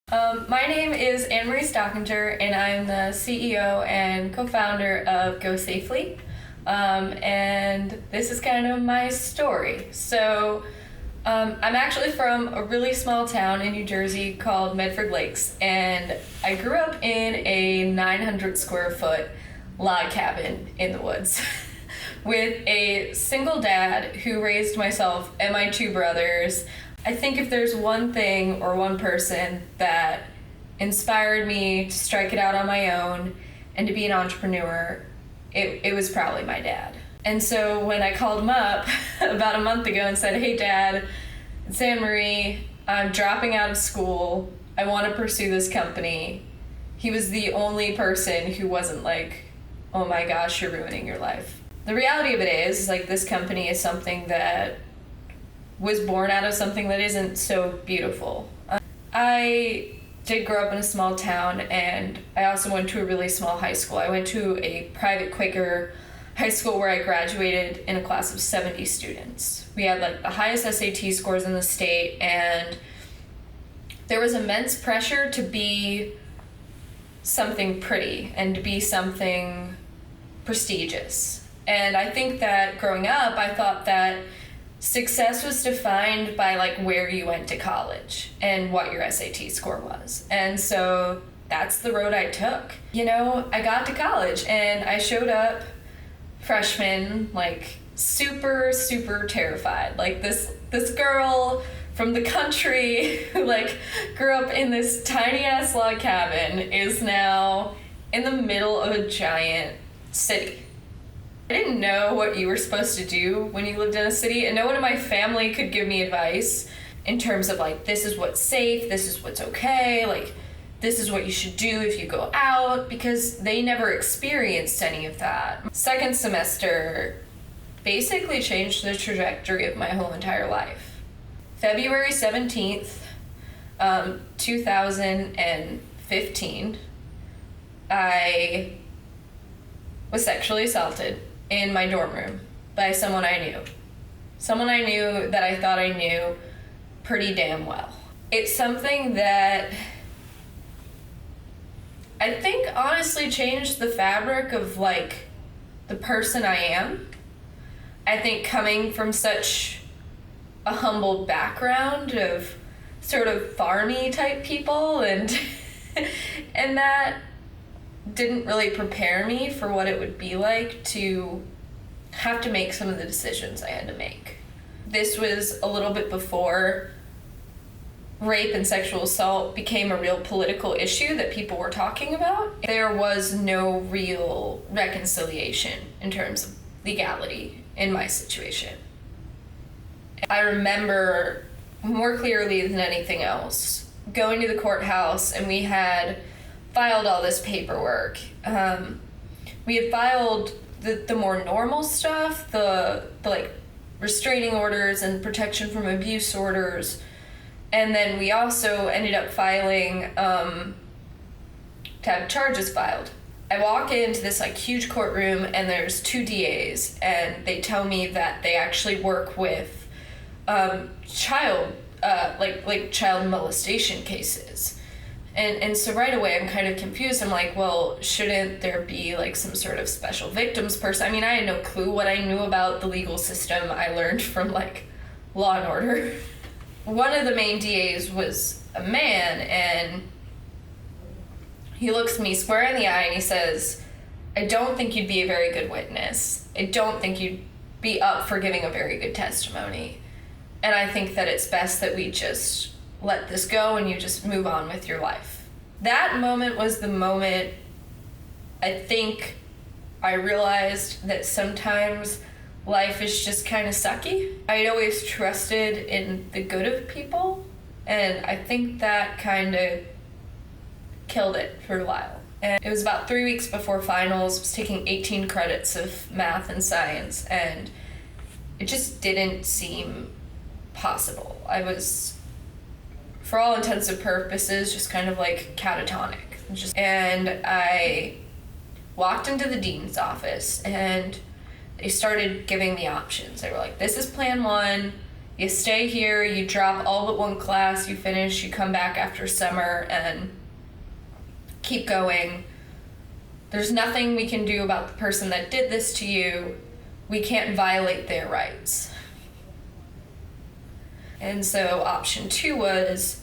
My name is Annmarie Stockinger, and I'm the CEO and co-founder of GoSafely. And this is kind of my story. I'm actually from a really small town in New Jersey called Medford Lakes, and I grew up in a 900 square foot log cabin in the woods with a single dad who raised myself and my two brothers. I think if there's one thing or one person that inspired me to strike it out on my own and to be an entrepreneur, it was probably my dad. And so when I called him up about a month ago and said, "Hey Dad, it's Annmarie, I'm dropping out of school, I want to pursue this company," he was the only person who wasn't like, "Oh my gosh, you're ruining your life." The reality of it is, like, this company is something that was born out of something that isn't so beautiful. I did grow up in a small town, and I also went to a really small high school. I went to a private Quaker high school where I graduated in a class of 70 students. We had like the highest SAT scores in the state, and there was immense pressure to be something pretty and to be something prestigious. And I think that growing up, I thought that success was defined by like where you went to college and what your SAT score was. And so that's the road I took. You know, I got to college and I showed up freshman, like super terrified. Like this girl from the country who like grew up in this tiny ass log cabin is now in the middle of a giant city. I didn't know what you were supposed to do when you lived in a city, and no one in my family could give me advice in terms of like, this is what's safe, this is what's okay, like this is what you should do if you go out, because they never experienced any of that. Second semester basically changed the trajectory of my whole entire life. February 17th, 2015, I was sexually assaulted in my dorm room by someone I knew. Someone I knew that I thought I knew pretty damn well. It's something that I think honestly changed the fabric of like the person I am. I think coming from such a humble background of sort of farmy type people and that didn't really prepare me for what it would be like to have to make some of the decisions I had to make. This was a little bit before rape and sexual assault became a real political issue that people were talking about. There was no real reconciliation in terms of legality in my situation. I remember more clearly than anything else going to the courthouse, and we had filed all this paperwork. We had filed the more normal stuff, the like restraining orders and protection from abuse orders, and then we also ended up filing to have charges filed. I walk into this like huge courtroom, and there's two DAs, and they tell me that they actually work with child molestation cases. And so right away I'm kind of confused. I'm like, well, shouldn't there be like some sort of special victims person? I mean, I had no clue. What I knew about the legal system I learned from like Law and Order. One of the main DAs was a man, and he looks me square in the eye and he says, "I don't think you'd be a very good witness. I don't think you'd be up for giving a very good testimony. And I think that it's best that we just let this go and you just move on with your life." That moment was the moment I think I realized that sometimes life is just kind of sucky. I'd always trusted in the good of people, and I think that kind of killed it for a while. And it was about 3 weeks before finals. I was taking 18 credits of math and science, and it just didn't seem possible. I was, for all intents and purposes, just kind of like catatonic. And I walked into the dean's office, and they started giving me options. They were like, "This is plan one. You stay here, you drop all but one class, you finish, you come back after summer and keep going. There's nothing we can do about the person that did this to you. We can't violate their rights. And so option 2 was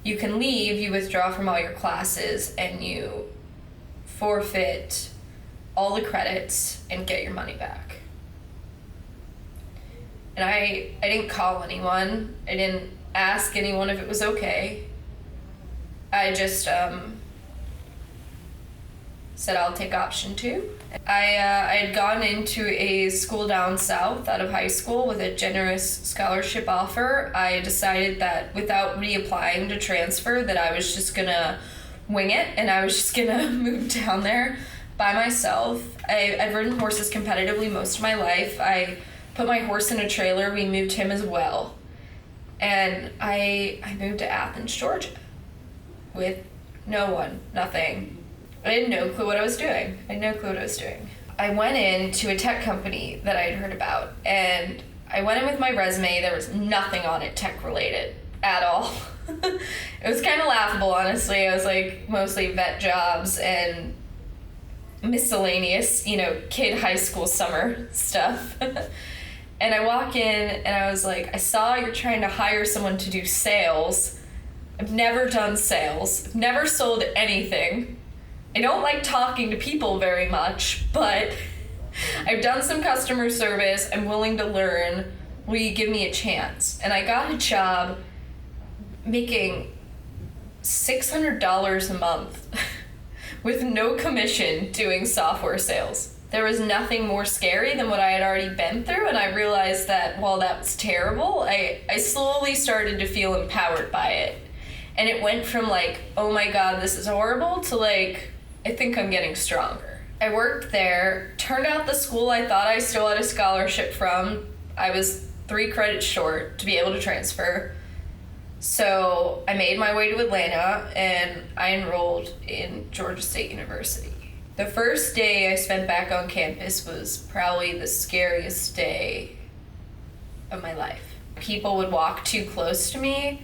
you can leave, you withdraw from all your classes, and you forfeit all the credits and get your money back. And I didn't call anyone. I didn't ask anyone if it was okay. I just said I'll take option 2. I had gone into a school down south out of high school with a generous scholarship offer. I decided that without reapplying to transfer that I was just gonna wing it and I was just gonna move down there by myself. I've ridden horses competitively most of my life. I put my horse in a trailer, we moved him as well. And I moved to Athens, Georgia with no one, nothing. I had no clue what I was doing. I went into a tech company that I'd heard about, and I went in with my resume. There was nothing on it tech related at all. It was kind of laughable, honestly. I was like mostly vet jobs and miscellaneous, kid high school summer stuff. And I walk in and I was like, I saw you're trying to hire someone to do sales. I've never done sales. I've never sold anything. I don't like talking to people very much, but I've done some customer service. I'm willing to learn. Will you give me a chance? And I got a job making $600 a month with no commission doing software sales. There was nothing more scary than what I had already been through, and I realized that while that was terrible, I slowly started to feel empowered by it. And it went from like, oh my God, this is horrible, to like, I think I'm getting stronger. I worked there, turned out the school I thought I still had a scholarship from, I was 3 credits short to be able to transfer. So I made my way to Atlanta and I enrolled in Georgia State University. The first day I spent back on campus was probably the scariest day of my life. People would walk too close to me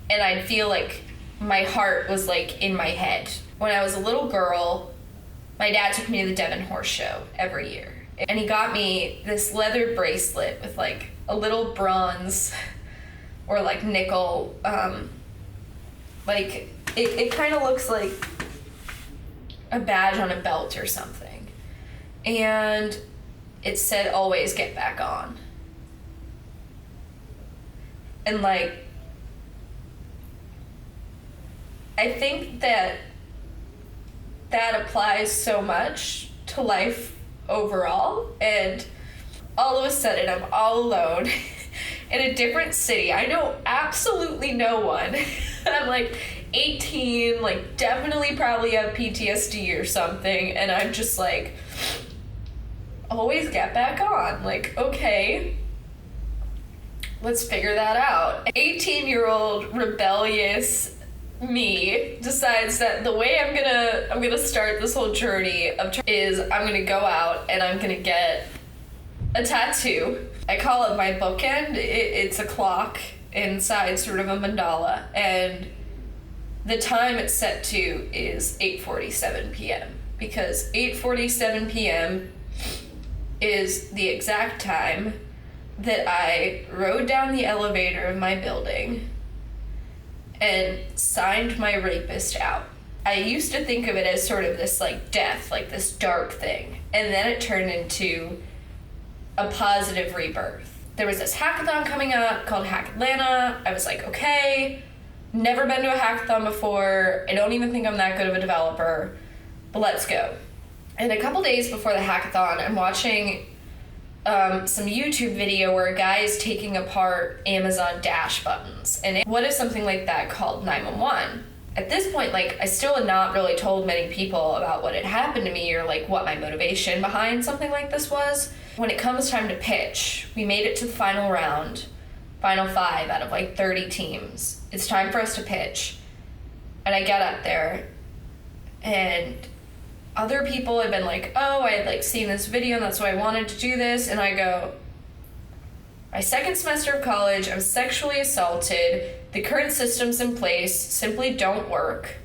and I'd feel like my heart was like in my head. When I was a little girl, my dad took me to the Devon Horse Show every year. And he got me this leather bracelet with like a little bronze or like nickel, like it kind of looks like a badge on a belt or something. And it said, always get back on. And like, I think that applies so much to life overall. And all of a sudden I'm all alone in a different city. I know absolutely no one. I'm like 18, like definitely probably have PTSD or something. And I'm just like, always get back on. Like, okay, let's figure that out. 18-year-old rebellious me decides that the way I'm gonna start this whole journey is I'm gonna go out and I'm gonna get a tattoo. I call it my bookend. It's a clock inside sort of a mandala, and the time it's set to is 8:47 p.m. because 8:47 p.m. is the exact time that I rode down the elevator of my building and signed my rapist out. I used to think of it as sort of this like death, like this dark thing. And then it turned into a positive rebirth. There was this hackathon coming up called Hack Atlanta. I was like, okay, never been to a hackathon before. I don't even think I'm that good of a developer, but let's go. And a couple days before the hackathon, I'm watching some YouTube video where a guy is taking apart Amazon Dash buttons. And what if something like that called 911? At this point, like, I still had not really told many people about what had happened to me or like what my motivation behind something like this was. When it comes time to pitch, we made it to the final round, final 5 out of like 30 teams. It's time for us to pitch. And I get up there and other people had been like, oh, I had like seen this video and that's why I wanted to do this. And I go, my second semester of college, I was sexually assaulted. The current systems in place simply don't work.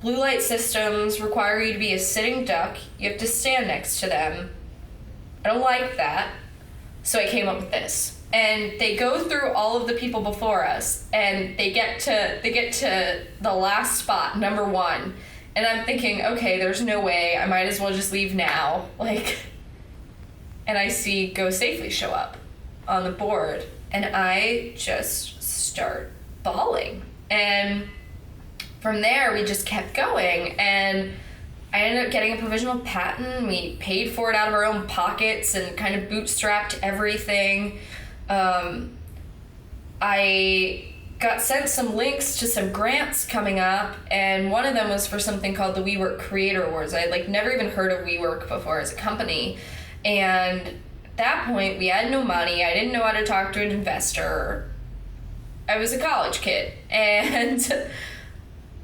Blue light systems require you to be a sitting duck. You have to stand next to them. I don't like that. So I came up with this. And they go through all of the people before us, and they get to the last spot, number 1. And I'm thinking, okay, there's no way. I might as well just leave now. And I see GoSafely show up on the board, and I just start bawling. And from there, we just kept going, and I ended up getting a provisional patent. We paid for it out of our own pockets and kind of bootstrapped everything. I got sent some links to some grants coming up, and one of them was for something called the WeWork Creator Awards. I had never even heard of WeWork before as a company, and at that point we had no money. I didn't know how to talk to an investor. I was a college kid, and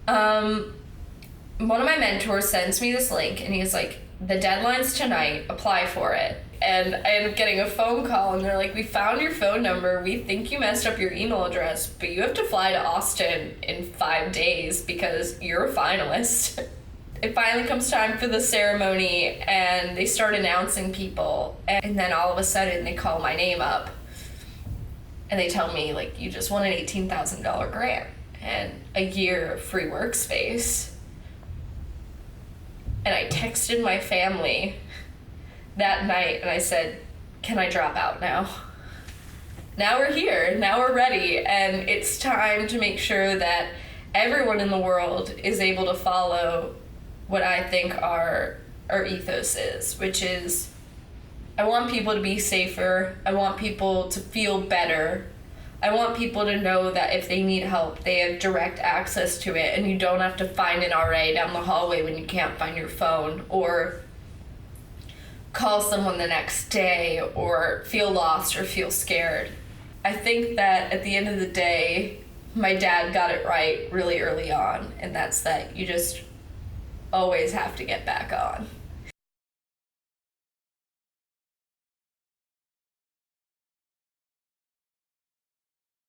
one of my mentors sends me this link, and he's like, the deadline's tonight, apply for it. And I ended up getting a phone call, and they're like, we found your phone number. We think you messed up your email address, but you have to fly to Austin in 5 days because you're a finalist. It finally comes time for the ceremony, and they start announcing people. And then all of a sudden, they call my name up, and they tell me, you just won an $18,000 grant and a year of free workspace. And I texted my family that night, and I said, can I drop out now? Now we're here, now we're ready, and it's time to make sure that everyone in the world is able to follow what I think our ethos is, which is, I want people to be safer, I want people to feel better, I want people to know that if they need help, they have direct access to it, and you don't have to find an RA down the hallway when you can't find your phone, or call someone the next day, or feel lost or feel scared. I think that at the end of the day, my dad got it right really early on, and that's that you just always have to get back on.